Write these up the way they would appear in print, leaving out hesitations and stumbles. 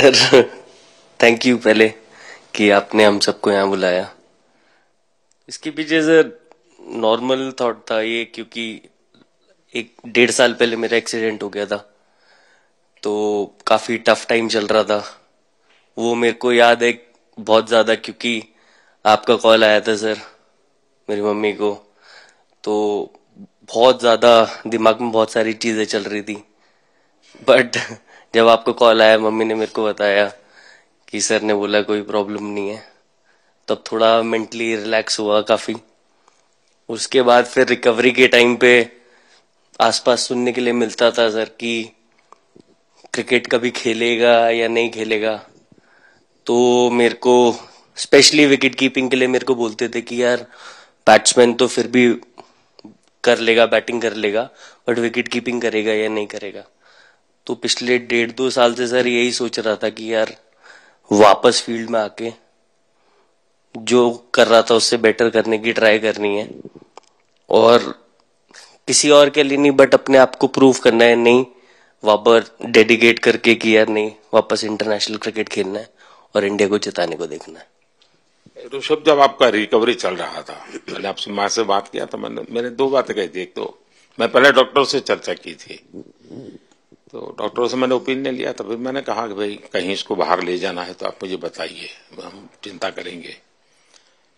Sir thank you पहले कि आपने हम सबको यहाँ बुलाया। इसके पीछे सर नॉर्मल थॉट था ये, क्योंकि 1-1.5 साल पहले मेरा एक्सीडेंट हो गया था, तो काफी टफ टाइम चल रहा था। वो मेरे को याद है बहुत ज्यादा, क्योंकि आपका कॉल आया था सर मेरी मम्मी को, तो बहुत ज्यादा दिमाग में बहुत सारी चीजें चल रही थी। बट जब आपका कॉल आया, मम्मी ने मेरे को बताया कि सर ने बोला कोई प्रॉब्लम नहीं है, तब थोड़ा मेंटली रिलैक्स हुआ काफी। उसके बाद फिर रिकवरी के टाइम पे आसपास सुनने के लिए मिलता था सर कि क्रिकेट कभी खेलेगा या नहीं खेलेगा, तो मेरे को स्पेशली विकेट कीपिंग के लिए मेरे को बोलते थे कि यार बैट्समैन तो फिर भी कर लेगा, बैटिंग कर लेगा, बट विकेट कीपिंग करेगा या नहीं करेगा। तो पिछले 1.5-2 साल से सर यही सोच रहा था कि यार वापस फील्ड में आके जो कर रहा था उससे बेटर करने की ट्राई करनी है, और किसी और के लिए नहीं बट अपने आप को प्रूव करना है, नहीं वापस डेडिकेट करके कि यार नहीं वापस इंटरनेशनल क्रिकेट खेलना है और इंडिया को जिताने को देखना है। ऋषभ, जब आपका रिकवरी चल रहा था, मैंने आपसे माँ से बात किया था, मैंने दो बातें कही थी। एक तो मैं पहले डॉक्टर से चर्चा की थी, तो डॉक्टरों से मैंने ओपिनियन लिया था। फिर मैंने कहा कि भाई कहीं इसको बाहर ले जाना है तो आप मुझे बताइए, हम चिंता करेंगे।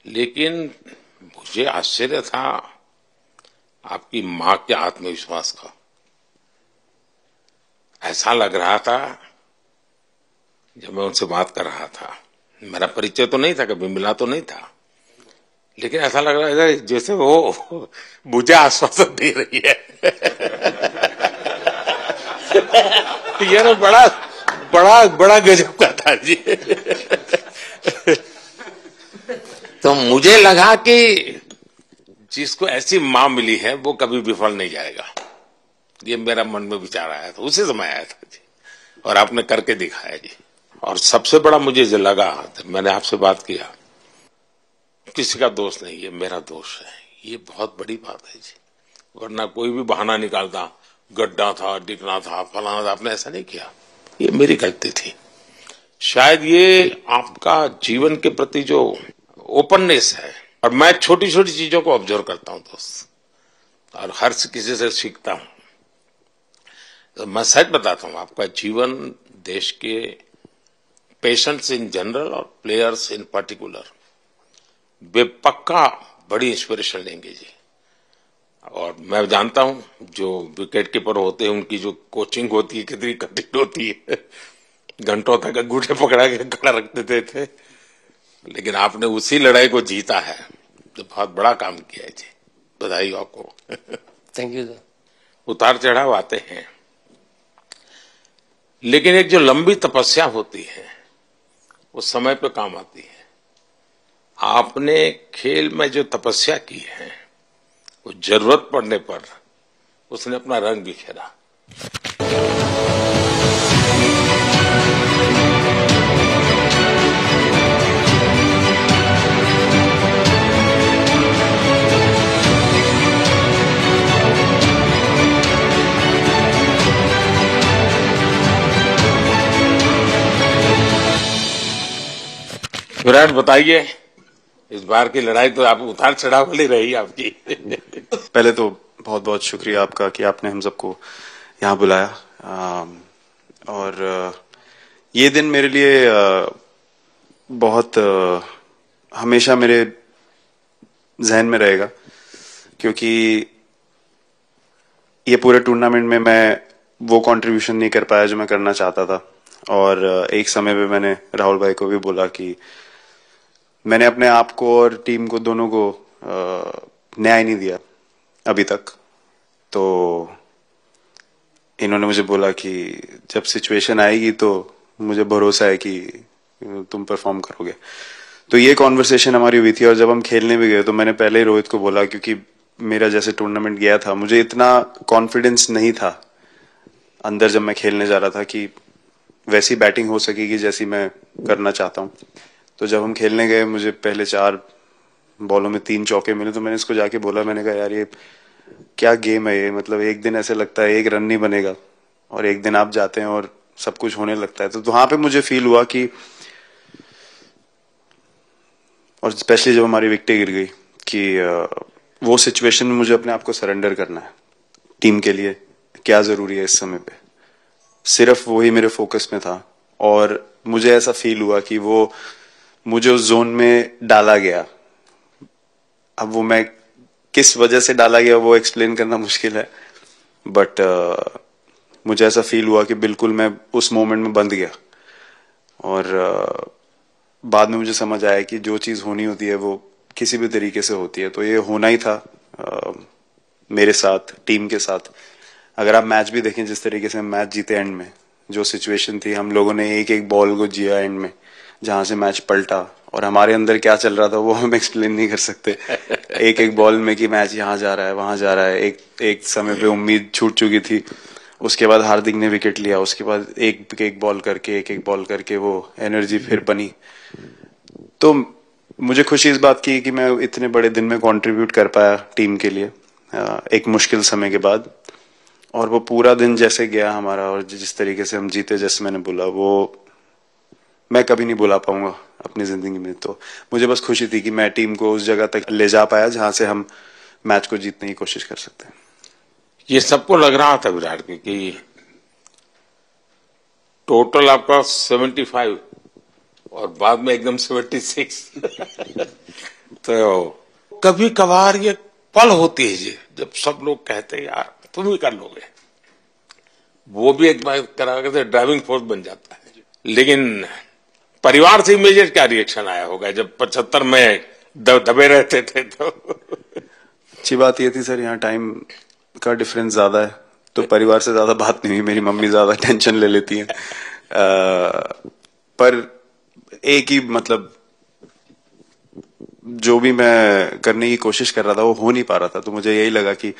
लेकिन मुझे आश्चर्य था आपकी माँ के आत्मविश्वास का। ऐसा लग रहा था जब मैं उनसे बात कर रहा था, मेरा परिचय तो नहीं था, कभी मिला तो नहीं था, लेकिन ऐसा लग रहा है जैसे वो मुझे आश्वासन दे रही है। ये ना बड़ा बड़ा बड़ा गजब का था जी। तो मुझे लगा कि जिसको ऐसी मां मिली है वो कभी विफल नहीं जाएगा। ये मेरा मन में विचार आया था, उसी समय आया था जी, और आपने करके दिखाया जी। और सबसे बड़ा मुझे जो लगा, मैंने आपसे बात किया, किसी का दोष नहीं, ये मेरा दोष है, ये बहुत बड़ी बात है जी। वरना कोई भी बहाना निकालता, गड्ढा था, डिगना था, फलाना था, आपने ऐसा नहीं किया, ये मेरी गलती थी। शायद ये आपका जीवन के प्रति जो ओपननेस है, और मैं छोटी छोटी चीजों को ऑब्जर्व करता हूं दोस्त, और हर किसी से सीखता हूं। तो मैं सच बताता हूं, आपका जीवन देश के पेशेंट्स इन जनरल और प्लेयर्स इन पर्टिकुलर वे पक्का बड़ी इंस्पिरेशन लेंगे जी। और मैं जानता हूं जो विकेट कीपर होते हैं उनकी जो कोचिंग होती है कितनी कठिन होती है। घंटों तक अंगूठे पकड़ा के खड़ा रख देते थे, लेकिन आपने उसी लड़ाई को जीता है, तो बहुत बड़ा काम किया है जी, बधाई हो आपको। Thank you sir. उतार चढ़ाव आते हैं, लेकिन एक जो लंबी तपस्या होती है वो समय पे काम आती है। आपने खेल में जो तपस्या की है वो जरूरत पड़ने पर उसने अपना रंग बिखेरा। विराट, बताइए, इस बार की लड़ाई तो आप उतार चढ़ाव वाली रही आपकी। पहले तो बहुत बहुत शुक्रिया आपका कि आपने हम सबको यहाँ बुलाया। और ये दिन मेरे लिए बहुत हमेशा मेरे जहन में रहेगा, क्योंकि ये पूरे टूर्नामेंट में मैं वो कंट्रीब्यूशन नहीं कर पाया जो मैं करना चाहता था। और एक समय पे मैंने राहुल भाई को भी बोला कि मैंने अपने आप को और टीम को दोनों को न्याय नहीं दिया अभी तक। तो इन्होंने मुझे बोला कि जब सिचुएशन आएगी तो मुझे भरोसा है कि तुम परफॉर्म करोगे। तो ये कॉन्वर्सेशन हमारी हुई थी, और जब हम खेलने भी गए तो मैंने पहले ही रोहित को बोला, क्योंकि मेरा जैसे टूर्नामेंट गया था मुझे इतना कॉन्फिडेंस नहीं था अंदर जब मैं खेलने जा रहा था कि वैसी बैटिंग हो सकेगी जैसी मैं करना चाहता हूँ। तो जब हम खेलने गए मुझे पहले 4 बॉलों में 3 चौके मिले, तो मैंने इसको जाके बोला, मैंने कहा यार ये क्या गेम है ये, मतलब एक दिन ऐसे लगता है एक रन नहीं बनेगा और एक दिन आप जाते हैं और सब कुछ होने लगता है। तो वहां पे मुझे फील हुआ कि, और स्पेशली जब हमारी विकेट गिर गई, कि वो सिचुएशन में मुझे अपने आप को सरेंडर करना है। टीम के लिए क्या जरूरी है इस समय पे, सिर्फ वही मेरे फोकस में था। और मुझे ऐसा फील हुआ कि वो मुझे उस जोन में डाला गया। अब वो मैं किस वजह से डाला गया वो एक्सप्लेन करना मुश्किल है, बट मुझे ऐसा फील हुआ कि बिल्कुल मैं उस मोमेंट में बंद गया। और बाद में मुझे समझ आया कि जो चीज होनी होती है वो किसी भी तरीके से होती है। तो ये होना ही था मेरे साथ, टीम के साथ। अगर आप मैच भी देखें, जिस तरीके से हम मैच जीते एंड में, जो सिचुएशन थी, हम लोगों ने एक एक बॉल को जिया एंड में, जहां से मैच पलटा, और हमारे अंदर क्या चल रहा था वो हम एक्सप्लेन नहीं कर सकते। एक एक बॉल में कि मैच यहाँ जा रहा है, वहां जा रहा है। एक समय पे उम्मीद छूट चुकी थी, उसके बाद हार्दिक ने विकेट लिया, उसके बाद एक एक बॉल करके वो एनर्जी फिर बनी। तो मुझे खुशी इस बात की कि मैं इतने बड़े दिन में कंट्रीब्यूट कर पाया टीम के लिए, एक मुश्किल समय के बाद। और वो पूरा दिन जैसे गया हमारा, और जिस तरीके से हम जीते, जैसे मैंने बोला, वो मैं कभी नहीं भुला पाऊंगा अपनी जिंदगी में। तो मुझे बस खुशी थी कि मैं टीम को उस जगह तक ले जा पाया जहां से हम मैच को जीतने की कोशिश कर सकते हैं। ये सबको लग रहा था विराट की कि टोटल आपका 75 और बाद में एकदम 76। तो कभी कभार ये पल होती है जी, जब सब लोग कहते हैं यार तुम ही कर लोगे, वो भी एक बार करा के ड्राइविंग फोर्स बन जाता है। लेकिन परिवार से इमीडिएट क्या रिएक्शन आया होगा जब 75 में दबे रहते थे? तो अच्छी बात ये थी सर, यहाँ टाइम का डिफरेंस ज्यादा है, तो परिवार से ज्यादा बात नहीं हुई। मेरी मम्मी ज्यादा टेंशन ले लेती हैं। पर एक ही मतलब, जो भी मैं करने की कोशिश कर रहा था वो हो नहीं पा रहा था। तो मुझे यही लगा कि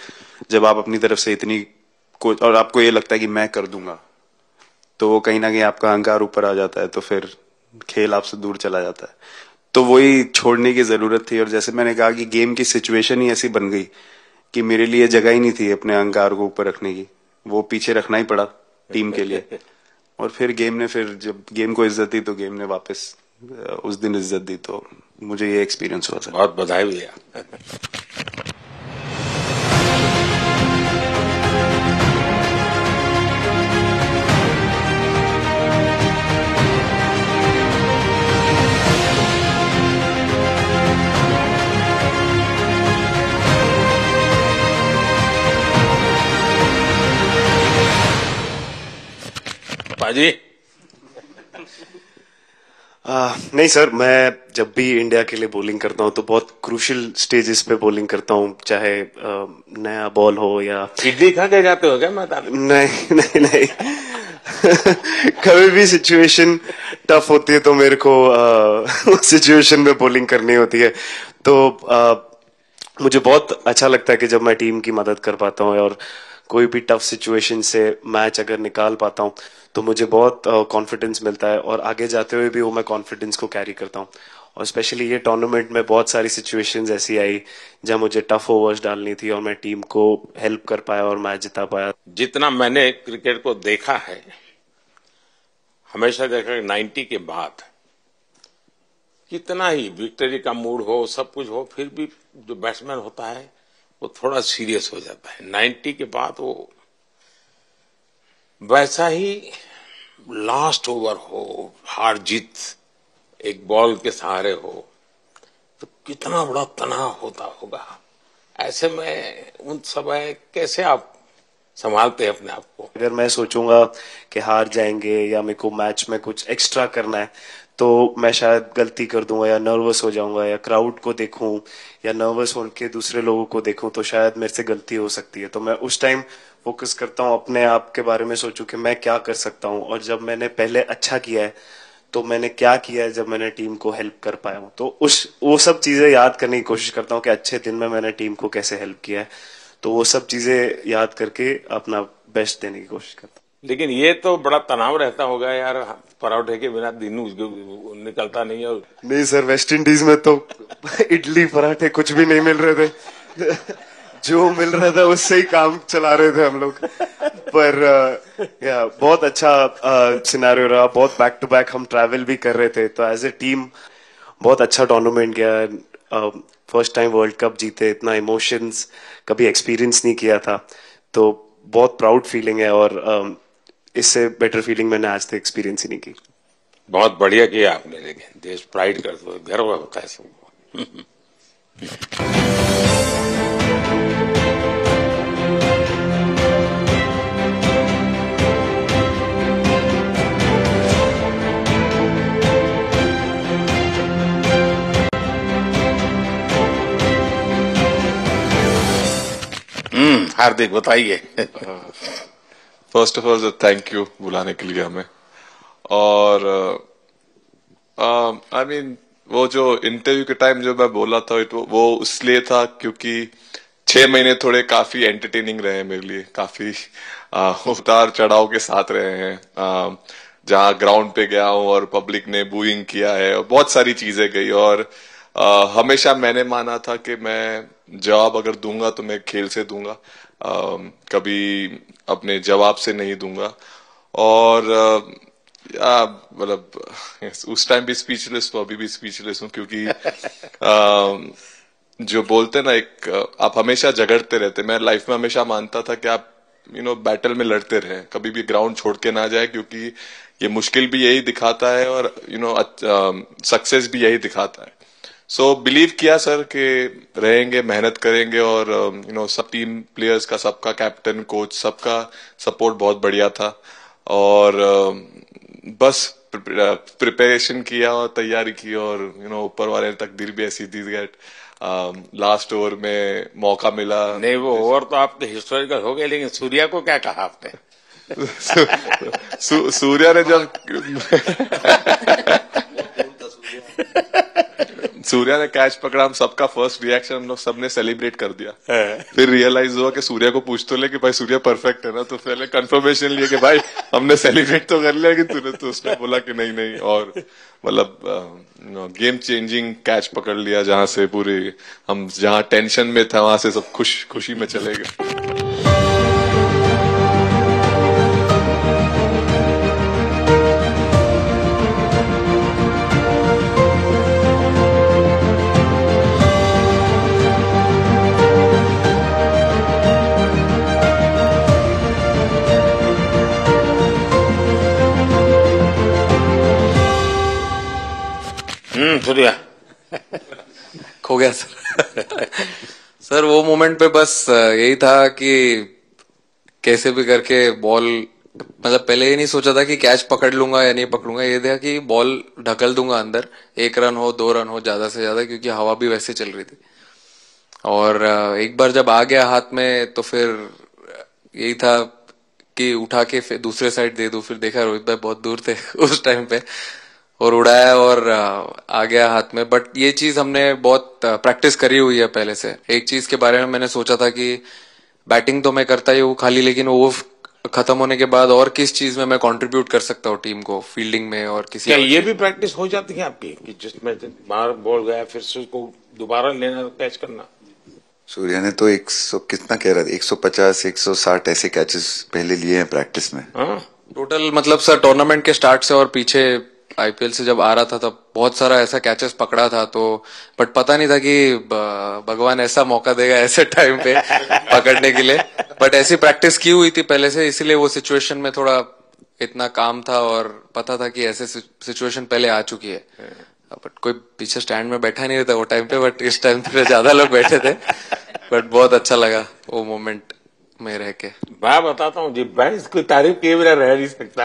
जब आप अपनी तरफ से इतनी और आपको ये लगता है कि मैं कर दूंगा, तो वो कहीं ना कहीं आपका अहंकार ऊपर आ जाता है, तो फिर खेल आपसे दूर चला जाता है। तो वही छोड़ने की जरूरत थी। और जैसे मैंने कहा कि गेम की सिचुएशन ही ऐसी बन गई कि मेरे लिए जगह ही नहीं थी अपने अहंकार को ऊपर रखने की, वो पीछे रखना ही पड़ा टीम के लिए। और फिर गेम ने, फिर जब गेम को इज्जत दी तो गेम ने वापस उस दिन इज्जत दी। तो मुझे ये एक्सपीरियंस हुआ सर। बहुत बधाई भैया। पाजी नहीं सर, मैं जब भी इंडिया के लिए बॉलिंग करता हूं तो बहुत क्रूशियल स्टेजेस पे बॉलिंग करता हूं, चाहे नया बॉल हो या इडली खा के जाते हो क्या मैदान में? नहीं नहीं नहीं। कभी भी सिचुएशन टफ होती है तो मेरे को उस सिचुएशन में बॉलिंग करनी होती है। तो मुझे बहुत अच्छा लगता है कि जब मैं टीम की मदद कर पाता हूँ और कोई भी टफ सिचुएशन से मैच अगर निकाल पाता हूँ तो मुझे बहुत कॉन्फिडेंस मिलता है, और आगे जाते हुए भी वो मैं कॉन्फिडेंस को कैरी करता हूँ। और स्पेशली ये टूर्नामेंट में बहुत सारी सिचुएशंस ऐसी आई जहाँ मुझे टफ ओवर्स डालनी थी और मैं टीम को हेल्प कर पाया और मैच जिता पाया। जितना मैंने क्रिकेट को देखा है, हमेशा देखा कि 90 के बाद कितना ही विक्ट्री का मूड हो, सब कुछ हो, फिर भी जो बैट्समैन होता है वो थोड़ा सीरियस हो जाता है। 90 के बाद वो वैसा ही लास्ट ओवर हो, हार जीत एक बॉल के सहारे हो, तो कितना बड़ा तनाव होता होगा। ऐसे में उन समय कैसे आप संभालते हैं अपने आप को? अगर मैं सोचूंगा कि हार जाएंगे या मेरे को मैच में कुछ एक्स्ट्रा करना है तो मैं शायद गलती कर दूंगा या नर्वस हो जाऊंगा, या क्राउड को देखूं या नर्वस होकर दूसरे लोगों को देखूं तो शायद मेरे से गलती हो सकती है। तो मैं उस टाइम फोकस करता हूं, अपने आप के बारे में सोचूं कि मैं क्या कर सकता हूं, और जब मैंने पहले अच्छा किया है तो मैंने क्या किया है जब मैंने टीम को हेल्प कर पाया हूं। तो वो सब चीजें याद करने की कोशिश करता हूं कि अच्छे दिन में मैंने टीम को कैसे हेल्प किया है। तो वो सब चीजें याद करके अपना बेस्ट देने की कोशिश करता हूं। लेकिन ये तो बड़ा तनाव रहता होगा यार, पराठे के बिना दिन निकलता नहीं है। नहीं सर, वेस्ट इंडीज में तो इडली पराठे कुछ भी नहीं मिल रहे थे। जो मिल रहा था उससे ही काम चला रहे थे हम लोग। पर या बहुत अच्छा सिनेरियो रहा, बहुत बैक टू बैक हम ट्रैवल भी कर रहे थे, तो एज ए टीम बहुत अच्छा टूर्नामेंट गया। फर्स्ट टाइम वर्ल्ड कप जीते, इतना इमोशंस कभी एक्सपीरियंस नहीं किया था, तो बहुत प्राउड फीलिंग है, और इससे बेटर फीलिंग मैंने आज तक एक्सपीरियंस ही नहीं की। बहुत बढ़िया किया आपने, लेकिन देश प्राइड करते हो, गर्व होता है सबको। हार्दिक बताइए। First of all thank you बुलाने के लिए हमें। और आई मीन वो जो इंटरव्यू के टाइम जो मैं बोला था वो इसलिए था क्योंकि 6 महीने थोड़े काफी एंटरटेनिंग रहे हैं मेरे लिए, काफी उतार चढ़ाव के साथ रहे हैं। जहां ग्राउंड पे गया हूं और पब्लिक ने बूइंग किया है और बहुत सारी चीजें गई, और हमेशा मैंने माना था कि मैं जवाब अगर दूंगा तो मैं खेल से दूंगा, कभी अपने जवाब से नहीं दूंगा। और मतलब उस टाइम भी स्पीचलेस हूँ, अभी भी स्पीचलेस हूँ, क्योंकि जो बोलते ना आप हमेशा झगड़ते रहते। मैं लाइफ में हमेशा मानता था कि आप बैटल में लड़ते रहे, कभी भी ग्राउंड छोड़ के ना जाए, क्योंकि ये मुश्किल भी यही दिखाता है और सक्सेस भी यही दिखाता है। सो बिलीव किया सर कि रहेंगे, मेहनत करेंगे, और सब टीम प्लेयर्स का, सबका कैप्टन कोच सबका सपोर्ट बहुत बढ़िया था, और बस प्रिपरेशन किया और तैयारी की, और ऊपर वाले ने तकदीर भी ऐसी दी गेट लास्ट ओवर में मौका मिला। नहीं, वो ओवर तो आपके हिस्टोरिकल हो गए, लेकिन सूर्या को क्या कहा आपने? सूर्या ने जब सूर्या ने कैच पकड़ा, हम सबका फर्स्ट रिएक्शन हम लोग सबने सेलिब्रेट कर दिया। फिर रियलाइज हुआ कि सूर्या को पूछ तो ले कि भाई सूर्या परफेक्ट है ना, तो पहले कंफर्मेशन लिए कि भाई हमने सेलिब्रेट तो कर लिया, लेकिन तूने तो उसने बोला कि नहीं नहीं, और मतलब गेम चेंजिंग कैच पकड़ लिया, जहां से पूरी हम जहां टेंशन में था वहां से सब खुशी में चले गए। सूर्या खो गया सर। सर वो मोमेंट पे बस यही था कि कैसे भी करके बॉल, मतलब पहले ये नहीं सोचा था कि कैच पकड़ लूंगा या नहीं पकड़ूंगा, ये था कि बॉल ढकल दूंगा अंदर, 1 रन हो 2 रन हो ज्यादा से ज्यादा, क्योंकि हवा भी वैसे चल रही थी। और एक बार जब आ गया हाथ में तो फिर यही था कि उठा के फिर दूसरे साइड दे दूं। फिर देखा रोहित भाई बहुत दूर थे उस टाइम पे, और उड़ाया और आ गया हाथ में। बट ये चीज हमने बहुत प्रैक्टिस करी हुई है पहले से। एक चीज के बारे में मैंने सोचा था कि बैटिंग तो मैं करता ही हूँ खाली, लेकिन वो खत्म होने के बाद और किस चीज में मैं कंट्रीब्यूट कर सकता हूँ टीम को, फील्डिंग में और किसी। क्या ये भी प्रैक्टिस हो जाती है आपकी कि जिसमें बाहर बॉल गया फिर से उसको दोबारा लेना, कैच करना? सूर्या ने तो 100 कितना कह रहा था, 150 160 ऐसे कैचेस पहले लिए हैं प्रैक्टिस में। टोटल मतलब सर टूर्नामेंट के स्टार्ट से और पीछे आईपीएल से जब आ रहा था तब बहुत सारा ऐसा कैचेस पकड़ा था, तो बट पता नहीं था कि भगवान ऐसा मौका देगा ऐसे टाइम पे पकड़ने के लिए। बट ऐसी प्रैक्टिस की हुई थी पहले से, इसलिए वो सिचुएशन में थोड़ा इतना काम था और पता था कि ऐसे सिचुएशन पहले आ चुकी है। बट कोई पीछे स्टैंड में बैठा नहीं रहता वो टाइम पे, बट इस टाइम पे ज्यादा लोग बैठे थे। बट बहुत अच्छा लगा वो मोमेंट में रह के। मैं बताता हूँ जी, मैं इसकी तारीफ किए बिना रह नहीं सकता,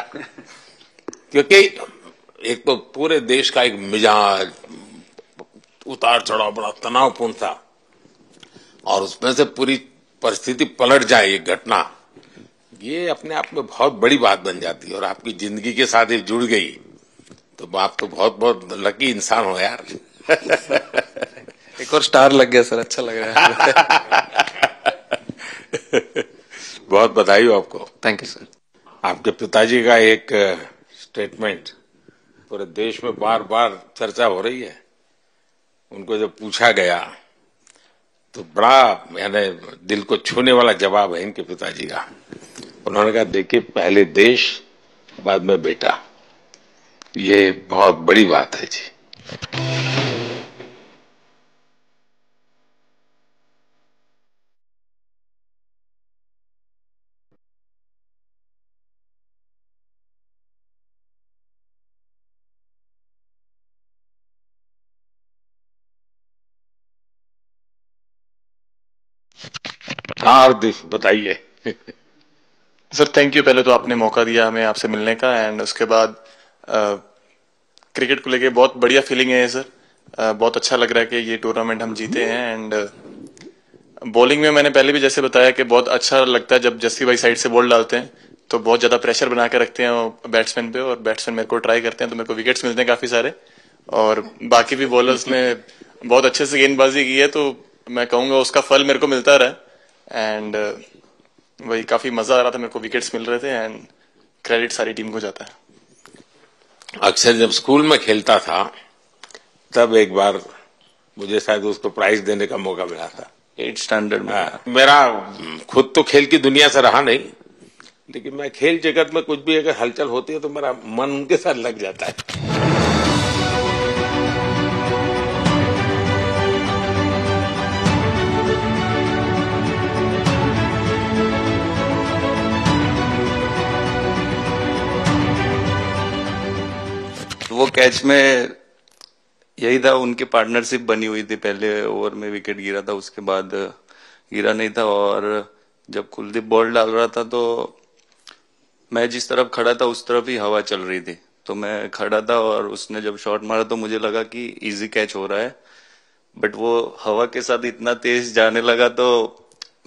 क्योंकि एक तो पूरे देश का एक मिजाज, उतार चढ़ाव बड़ा तनावपूर्ण था, और उसमें से पूरी परिस्थिति पलट जाए, ये घटना, ये अपने आप में बहुत बड़ी बात बन जाती है, और आपकी जिंदगी के साथ ये जुड़ गई, तो आप तो बहुत बहुत लकी इंसान हो यार। एक और स्टार लग गया सर, अच्छा लग रहा है। बहुत बधाई हो आपको। Thank you sir. आपके पिताजी का एक स्टेटमेंट पूरे देश में बार बार चर्चा हो रही है। उनको जब पूछा गया तो बड़ा यानी दिल को छूने वाला जवाब है इनके पिताजी का। उन्होंने कहा देखिए पहले देश बाद में बेटा, ये बहुत बड़ी बात है जी। हाँ हरदीप बताइए। सर थैंक यू, पहले तो आपने मौका दिया हमें आपसे मिलने का, एंड उसके बाद क्रिकेट को लेके बहुत बढ़िया फीलिंग है सर। बहुत अच्छा लग रहा है कि ये टूर्नामेंट हम जीते हैं। एंड बॉलिंग में मैंने पहले भी जैसे बताया कि बहुत अच्छा लगता है जब जस्सी भाई साइड से बॉल डालते हैं, तो बहुत ज्यादा प्रेशर बना के रखते हैं बैट्समैन पे, और बैट्समैन मेरे को ट्राई करते हैं तो मेरे को विकेट्स मिलते हैं काफी सारे। और बाकी भी बॉलर्स ने बहुत अच्छे से गेंदबाजी की है, तो मैं कहूंगा उसका फल मेरे को मिलता रहा। एंड वही काफी मजा आ रहा था, मेरे को विकेट्स मिल रहे थे, एंड क्रेडिट सारी टीम को जाता है। अक्सर जब स्कूल में खेलता था तब एक बार मुझे शायद उसको प्राइज देने का मौका मिला था 8th स्टैंडर्ड में। मेरा खुद तो खेल की दुनिया से रहा नहीं, लेकिन मैं खेल जगत में कुछ भी अगर हलचल होती है तो मेरा मन उनके साथ लग जाता है। वो कैच में यही था, उनकी पार्टनरशिप बनी हुई थी। पहले ओवर में विकेट गिरा था, उसके बाद गिरा नहीं था। और जब कुलदीप बॉल डाल रहा था तो मैं जिस तरफ खड़ा था उस तरफ ही हवा चल रही थी, तो मैं खड़ा था और उसने जब शॉट मारा तो मुझे लगा कि इजी कैच हो रहा है, बट वो हवा के साथ इतना तेज जाने लगा तो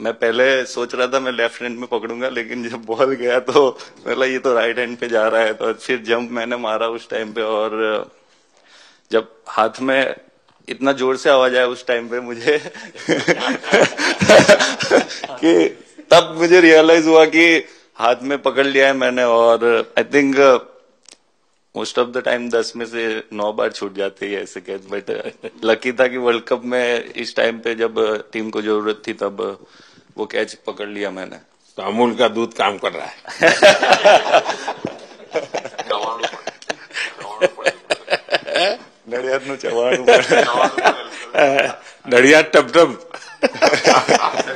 मैं पहले सोच रहा था मैं लेफ्ट हैंड में पकड़ूंगा, लेकिन जब बॉल गया तो मतलब ये तो राइट हैंड पे जा रहा है। तो फिर जंप मैंने मारा उस टाइम पे, और जब हाथ में इतना जोर से आवाज आया उस टाइम पे मुझे कि तब मुझे रियलाइज हुआ कि हाथ में पकड़ लिया है मैंने। और I think most of the time 10 में से 9 बार छूट जाते हैं ऐसे कैच, बट लकी था कि वर्ल्ड कप में इस टाइम पे जब टीम को जरूरत थी तब वो कैच पकड़ लिया मैंने। तो अमूल का दूध काम कर रहा है। नड़ियाद नु चवाणु नड़ियाद टप टप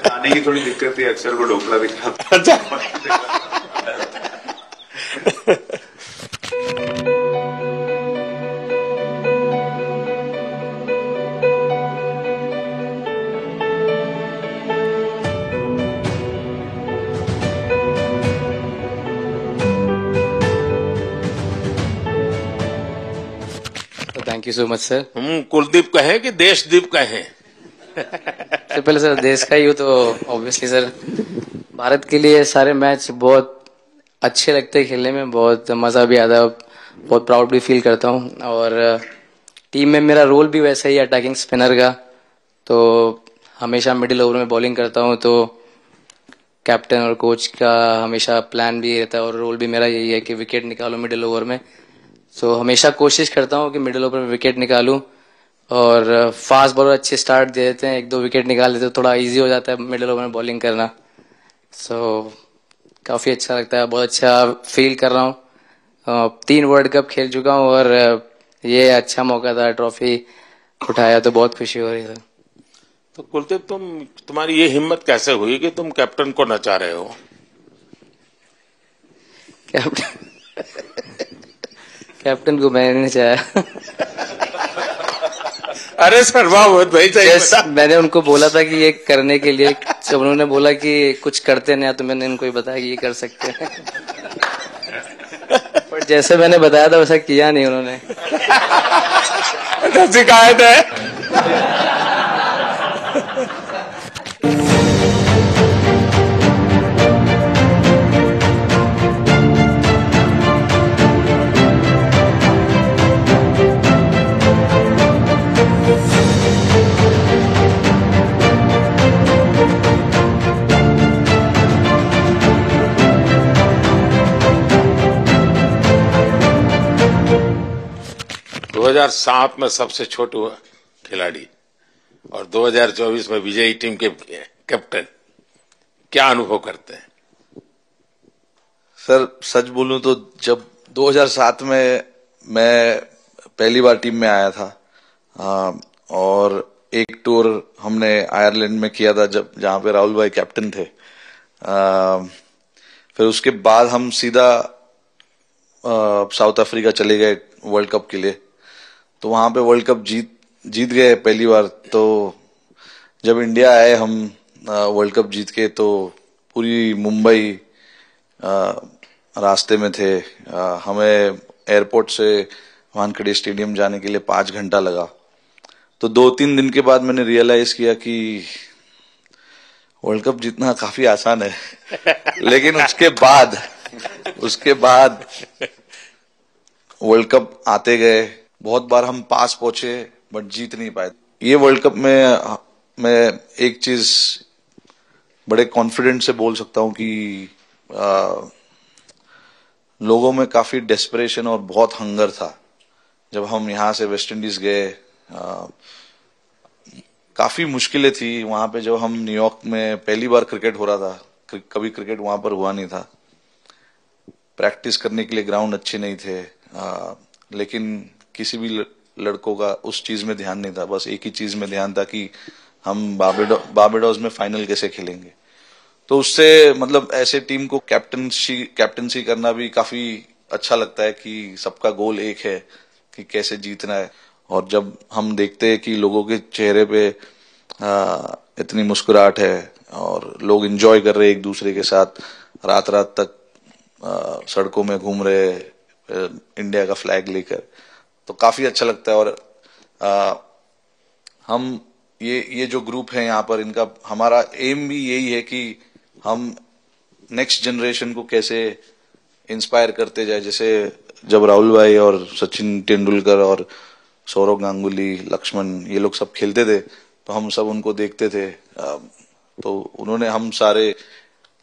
खाने की थोड़ी दिक्कत थी, अक्सर को ढोकला भी खाता। Thank you so much sir. Kuldeep कहें कि देशदीप कहें? सबसे पहले सर देश का ही हो तो ऑब्वियसली सर भारत के लिए सारे मैच बहुत अच्छे लगते हैं खेलने में, बहुत मजा भी आता है, बहुत प्राउड भी फील करता हूँ। और टीम में मेरा रोल भी वैसा ही अटैकिंग स्पिनर का, तो हमेशा मिडिल ओवर में बॉलिंग करता हूँ, तो कैप्टन और कोच का हमेशा प्लान भी रहता है और रोल भी मेरा यही है कि विकेट निकालो मिडिल ओवर में। सो हमेशा कोशिश करता हूँ कि मिडिल ओवर में विकेट निकालूं, और फास्ट बॉलर अच्छे स्टार्ट दे देते हैं, 1-2 विकेट निकाल देते हैं तो थोड़ा इजी हो जाता है मिडिल ओवर में बॉलिंग करना। सो काफी अच्छा लगता है, बहुत अच्छा फील कर रहा हूँ। 3 वर्ल्ड कप खेल चुका हूँ और ये अच्छा मौका था, ट्रॉफी उठाया तो बहुत खुशी हो रही है। तो कुलदीप तुम्हारी ये हिम्मत कैसे हुई कि तुम कैप्टन को नचा रहे हो? कैप्टन को मैंने नहीं चाहा। अरे सर वाह, भाई मैंने उनको बोला था कि ये करने के लिए, जब उन्होंने बोला कि कुछ करते नहीं तो मैंने उनको ही बताया कि ये कर सकते हैं। पर जैसे मैंने बताया था वैसा किया नहीं उन्होंने। शिकायत है। दो 2007 में सबसे छोटे खिलाड़ी और 2024 में विजयी टीम के कैप्टन, क्या अनुभव करते हैं? सर सच बोलूं तो जब 2007 में मैं पहली बार टीम में आया था और एक टूर हमने आयरलैंड में किया था जब जहां पे राहुल भाई कैप्टन थे। फिर उसके बाद हम सीधा साउथ अफ्रीका चले गए वर्ल्ड कप के लिए, तो वहां पे वर्ल्ड कप जीत गए पहली बार। तो जब इंडिया आए हम वर्ल्ड कप जीत के, तो पूरी मुंबई रास्ते में थे। हमें एयरपोर्ट से वानखेड़े स्टेडियम जाने के लिए 5 घंटा लगा। तो 2-3 दिन के बाद मैंने रियलाइज किया कि वर्ल्ड कप जीतना काफी आसान है लेकिन उसके बाद वर्ल्ड कप आते गए, बहुत बार हम पास पहुंचे बट जीत नहीं पाए। ये वर्ल्ड कप में मैं एक चीज बड़े कॉन्फिडेंट से बोल सकता हूं कि लोगों में काफी डेस्परेशन और बहुत हंगर था। जब हम यहाँ से वेस्ट इंडीज गए, काफी मुश्किलें थी वहां पे। जब हम न्यूयॉर्क में पहली बार क्रिकेट हो रहा था, कभी क्रिकेट वहां पर हुआ नहीं था, प्रैक्टिस करने के लिए ग्राउंड अच्छे नहीं थे, लेकिन किसी भी लड़कों का उस चीज में ध्यान नहीं था। बस एक ही चीज में ध्यान था कि हम बारबाडोस में फाइनल कैसे खेलेंगे। तो उससे मतलब ऐसे टीम को कैप्टनसी करना भी काफी अच्छा लगता है कि सबका गोल एक है कि कैसे जीतना है। और जब हम देखते हैं कि लोगों के चेहरे पे इतनी मुस्कुराहट है और लोग एंजॉय कर रहे हैं एक दूसरे के साथ, रात रात तक सड़कों में घूम रहे इंडिया का फ्लैग लेकर, तो काफी अच्छा लगता है। और हम ये जो ग्रुप है यहाँ पर, इनका हमारा एम भी यही है कि हम नेक्स्ट जनरेशन को कैसे इंस्पायर करते जाए। जैसे जब राहुल भाई और सचिन तेंदुलकर और सौरव गांगुली, लक्ष्मण, ये लोग सब खेलते थे तो हम सब उनको देखते थे। तो उन्होंने हम सारे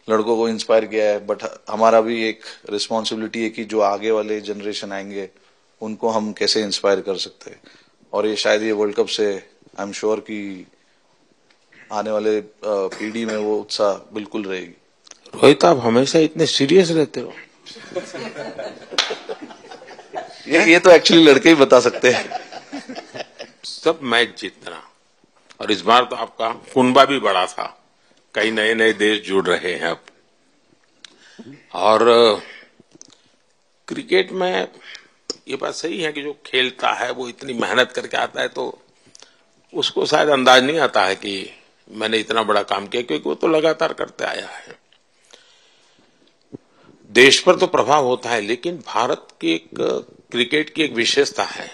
लड़कों को इंस्पायर किया है, बट हमारा भी एक रिस्पॉन्सिबिलिटी है कि जो आगे वाले जनरेशन आएंगे उनको हम कैसे इंस्पायर कर सकते हैं। और ये शायद ये वर्ल्ड कप से आई एम श्योर कि आने वाले पीढ़ी में वो उत्साह बिल्कुल रहेगी। रोहित, आप हमेशा इतने सीरियस रहते हो। ये तो एक्चुअली लड़के ही बता सकते हैं। सब मैच जीतना, और इस बार तो आपका कुनबा भी बड़ा था, कई नए नए देश जुड़ रहे हैं अब। और क्रिकेट में ये बात सही है कि जो खेलता है वो इतनी मेहनत करके आता है, तो उसको शायद अंदाज नहीं आता है कि मैंने इतना बड़ा काम किया, क्योंकि वो तो लगातार करते आया है। देश पर तो प्रभाव होता है, लेकिन भारत की एक क्रिकेट की एक विशेषता है,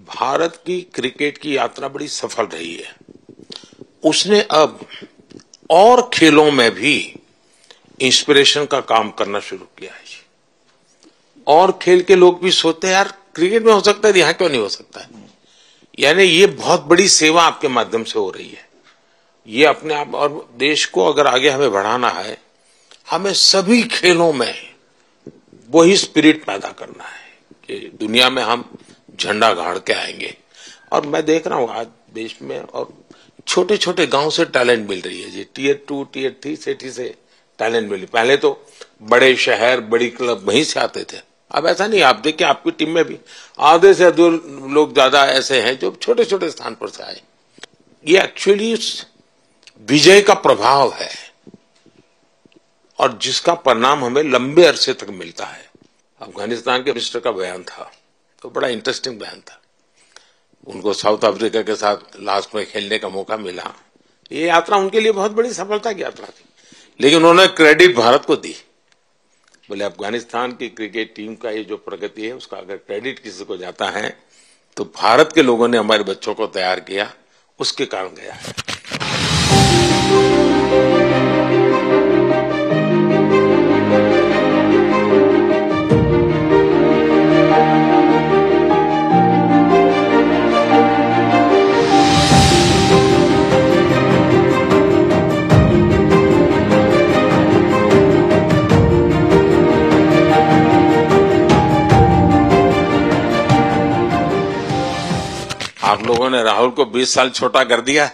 भारत की क्रिकेट की यात्रा बड़ी सफल रही है। उसने अब और खेलों में भी इंस्पिरेशन का काम करना शुरू किया है। और खेल के लोग भी सोचते हैं यार क्रिकेट में हो सकता है, यहां क्यों नहीं हो सकता है। यानी ये बहुत बड़ी सेवा आपके माध्यम से हो रही है। ये अपने आप, और देश को अगर आगे हमें बढ़ाना है, हमें सभी खेलों में वही स्पिरिट पैदा करना है कि दुनिया में हम झंडा गाड़ के आएंगे। और मैं देख रहा हूं आज देश में और छोटे छोटे गांव से टैलेंट मिल रही है जी। टियर 2 टियर 3 सिटी से टैलेंट मिली। पहले तो बड़े शहर, बड़ी क्लब वहीं से आते थे, अब ऐसा नहीं। आप देखिए आपकी टीम में भी आधे से अधिक लोग ज्यादा ऐसे हैं जो छोटे छोटे स्थान पर से आए। ये एक्चुअली विजय का प्रभाव है और जिसका परिणाम हमें लंबे अरसे तक मिलता है। अफगानिस्तान के मिनिस्टर का बयान था, तो बड़ा इंटरेस्टिंग बयान था। उनको साउथ अफ्रीका के साथ लास्ट में खेलने का मौका मिला। ये यात्रा उनके लिए बहुत बड़ी सफलता की यात्रा थी, लेकिन उन्होंने क्रेडिट भारत को दी। बोले अफगानिस्तान की क्रिकेट टीम का ये जो प्रगति है, उसका अगर क्रेडिट किसी को जाता है तो भारत के लोगों ने हमारे बच्चों को तैयार किया, उसके कारण गया है। आप लोगों ने राहुल को 20 साल छोटा कर दिया।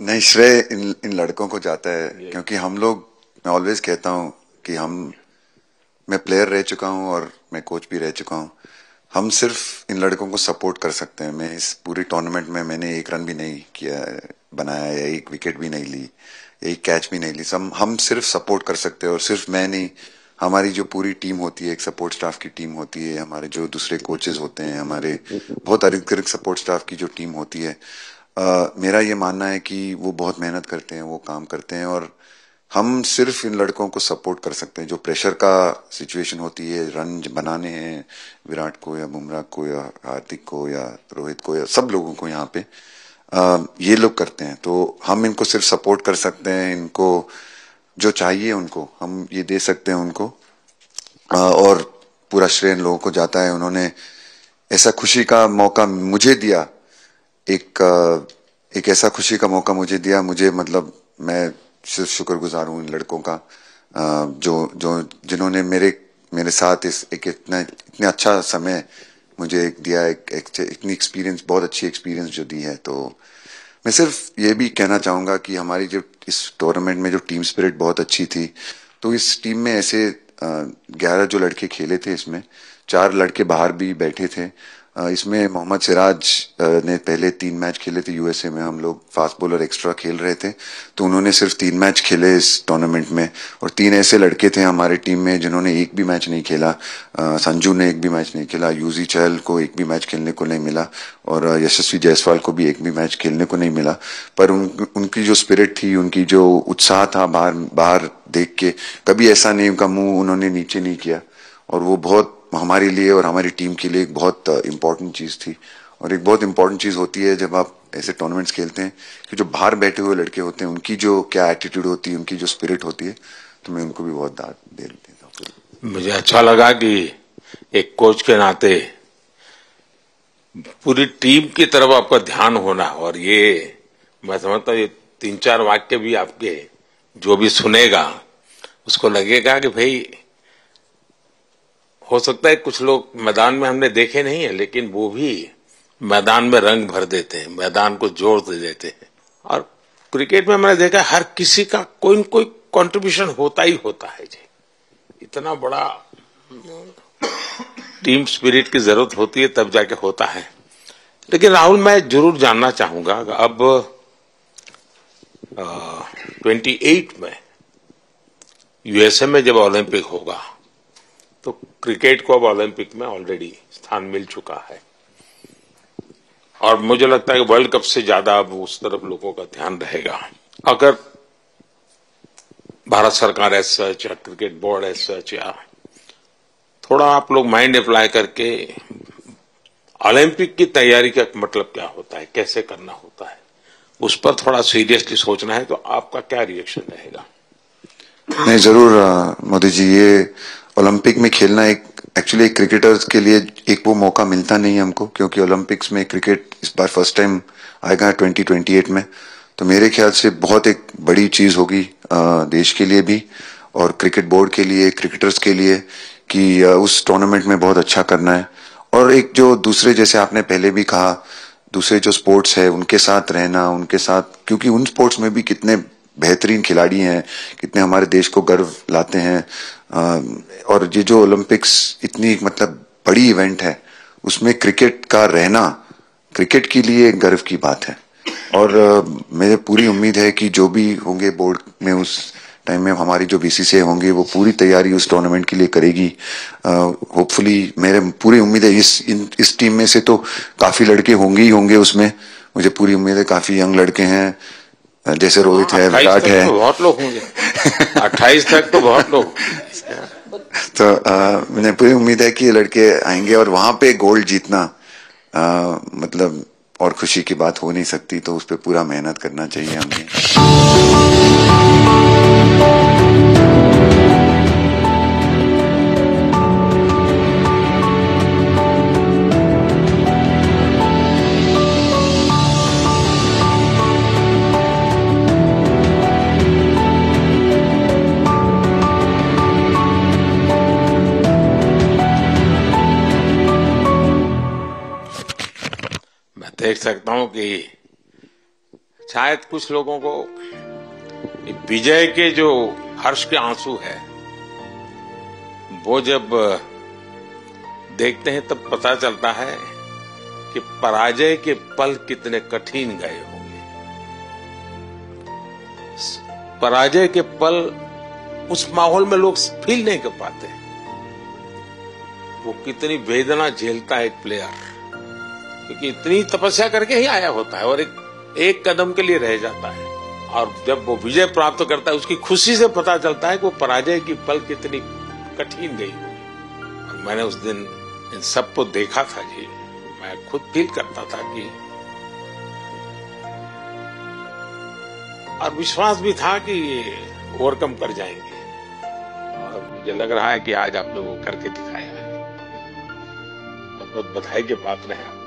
नहीं, श्रेय इन लड़कों को जाता है, क्योंकि हम लोग, मैं ऑलवेज कहता हूं कि मैं प्लेयर रह चुका हूं और मैं कोच भी रह चुका हूं। हम सिर्फ इन लड़कों को सपोर्ट कर सकते हैं। मैं इस पूरी टूर्नामेंट में मैंने एक रन भी नहीं किया, बनाया, या एक विकेट भी नहीं ली, एक कैच भी नहीं ली। हम सिर्फ सपोर्ट कर सकते हैं, और सिर्फ मैं नहीं, हमारी जो पूरी टीम होती है, एक सपोर्ट स्टाफ की टीम होती है, हमारे जो दूसरे कोचेस होते हैं, हमारे बहुत अधिक सपोर्ट स्टाफ की जो टीम होती है, मेरा ये मानना है कि वो बहुत मेहनत करते हैं, वो काम करते हैं, और हम सिर्फ इन लड़कों को सपोर्ट कर सकते हैं। जो प्रेशर का सिचुएशन होती है, रन बनाने हैं विराट को या बुमराह को या हार्दिक को या रोहित को या सब लोगों को, यहाँ पे ये लोग करते हैं। तो हम इनको सिर्फ सपोर्ट कर सकते हैं, इनको जो चाहिए उनको हम ये दे सकते हैं उनको, और पूरा श्रेय इन लोगों को जाता है। उन्होंने ऐसा खुशी का मौका मुझे दिया, एक ऐसा खुशी का मौका मुझे दिया। मुझे मतलब मैं सिर्फ शुक्रगुजार हूँ इन लड़कों का, जिन्होंने मेरे साथ इतने अच्छा समय मुझे दिया, इतनी एक्सपीरियंस, बहुत अच्छी एक्सपीरियंस जो दी है। तो मैं सिर्फ ये भी कहना चाहूंगा कि हमारी जो इस टूर्नामेंट में जो टीम स्पिरिट बहुत अच्छी थी। तो इस टीम में ऐसे 11 जो लड़के खेले थे, इसमें 4 लड़के बाहर भी बैठे थे। इसमें मोहम्मद सिराज ने पहले 3 मैच खेले थे यूएसए में, हम लोग फास्ट बॉलर एक्स्ट्रा खेल रहे थे, तो उन्होंने सिर्फ 3 मैच खेले इस टूर्नामेंट में। और 3 ऐसे लड़के थे हमारे टीम में जिन्होंने एक भी मैच नहीं खेला। संजू ने एक भी मैच नहीं खेला, यूजी चहल को एक भी मैच खेलने को नहीं मिला, और यशस्वी जायसवाल को भी एक भी मैच खेलने को नहीं मिला। पर उनकी जो स्पिरिट थी, उनकी जो उत्साह था, बाहर देख के कभी ऐसा नहीं, उनका मुंह उन्होंने नीचे नहीं किया, और वो बहुत हमारे लिए और हमारी टीम के लिए एक बहुत इम्पोर्टेंट चीज थी। और एक बहुत इम्पोर्टेंट चीज होती है जब आप ऐसे टूर्नामेंट्स खेलते हैं, कि जो बाहर बैठे हुए लड़के होते हैं, उनकी जो क्या एटीट्यूड होती है, उनकी जो स्पिरिट होती है, तो मैं उनको भी बहुत दाद दे देता हूँ। मुझे अच्छा लगा कि एक कोच के नाते पूरी टीम की तरफ आपका ध्यान होना, और ये मैं समझता हूँ ये 3-4 वाक्य भी आपके जो भी सुनेगा उसको लगेगा कि भाई, हो सकता है कुछ लोग मैदान में हमने देखे नहीं है, लेकिन वो भी मैदान में रंग भर देते हैं, मैदान को जोर दे देते हैं। और क्रिकेट में मैंने देखा हर किसी का कोई न कोई कंट्रीब्यूशन होता ही होता है जी। इतना बड़ा टीम स्पिरिट की जरूरत होती है, तब जाके होता है। लेकिन राहुल, मैं जरूर जानना चाहूंगा, अब 28 में यूएसए में जब ओलंपिक होगा, तो क्रिकेट को अब ओलंपिक में ऑलरेडी स्थान मिल चुका है, और मुझे लगता है कि वर्ल्ड कप से ज्यादा अब उस तरफ लोगों का ध्यान रहेगा। अगर भारत सरकार एज सच या क्रिकेट बोर्ड एज सच, या थोड़ा आप लोग माइंड अप्लाई करके ओलंपिक की तैयारी का मतलब क्या होता है, कैसे करना होता है, उस पर थोड़ा सीरियसली सोचना है, तो आपका क्या रिएक्शन रहेगा? नहीं, जरूर मोदी जी, ये ओलंपिक में खेलना एक्चुअली क्रिकेटर्स के लिए एक वो मौका मिलता नहीं है हमको, क्योंकि ओलंपिक्स में क्रिकेट इस बार फर्स्ट टाइम आएगा 2028 में। तो मेरे ख्याल से बहुत एक बड़ी चीज होगी देश के लिए भी, और क्रिकेट बोर्ड के लिए, क्रिकेटर्स के लिए, कि उस टूर्नामेंट में बहुत अच्छा करना है। और एक जो दूसरे, जैसे आपने पहले भी कहा, दूसरे जो स्पोर्ट्स है उनके साथ रहना, उनके साथ, क्योंकि उन स्पोर्ट्स में भी कितने बेहतरीन खिलाड़ी हैं, कितने हमारे देश को गर्व लाते हैं। और ये जो ओलंपिक्स इतनी मतलब बड़ी इवेंट है, उसमें क्रिकेट का रहना क्रिकेट के लिए गर्व की बात है। और मेरे पूरी उम्मीद है कि जो भी होंगे बोर्ड में उस टाइम में, हमारी जो बीसीसीआई होंगे, वो पूरी तैयारी उस टूर्नामेंट के लिए करेगी। होपफुली मेरे पूरी उम्मीद है इस टीम में से तो काफी लड़के होंगे ही होंगे उसमें, मुझे पूरी उम्मीद है। काफी यंग लड़के हैं, जैसे रोहित है, विराट है, तो बहुत लोग होंगे 28 तक तो बहुत लोग। तो मुझे पूरी उम्मीद है कि ये लड़के आएंगे, और वहां पे गोल्ड जीतना मतलब और खुशी की बात हो नहीं सकती। तो उस पर पूरा मेहनत करना चाहिए हमें। देख सकता हूं कि शायद कुछ लोगों को विजय के जो हर्ष के आंसू है वो जब देखते हैं तब पता चलता है कि पराजय के पल कितने कठिन गए होंगे। पराजय के पल उस माहौल में लोग फील नहीं कर पाते। वो कितनी वेदना झेलता है एक प्लेयर, क्योंकि इतनी तपस्या करके ही आया होता है और एक कदम के लिए रह जाता है, और जब वो विजय प्राप्त करता है उसकी खुशी से पता चलता है कि वो पराजय की पल कितनी कठिन गई होगी। और मैंने उस दिन इन सबको देखा था जी, मैं खुद फील करता था कि, और विश्वास भी था कि ये ओवरकम कर जाएंगे, और मुझे लग रहा है कि आज आप लोगों को करके दिखाया है। बहुत बधाई के पात्र हैं।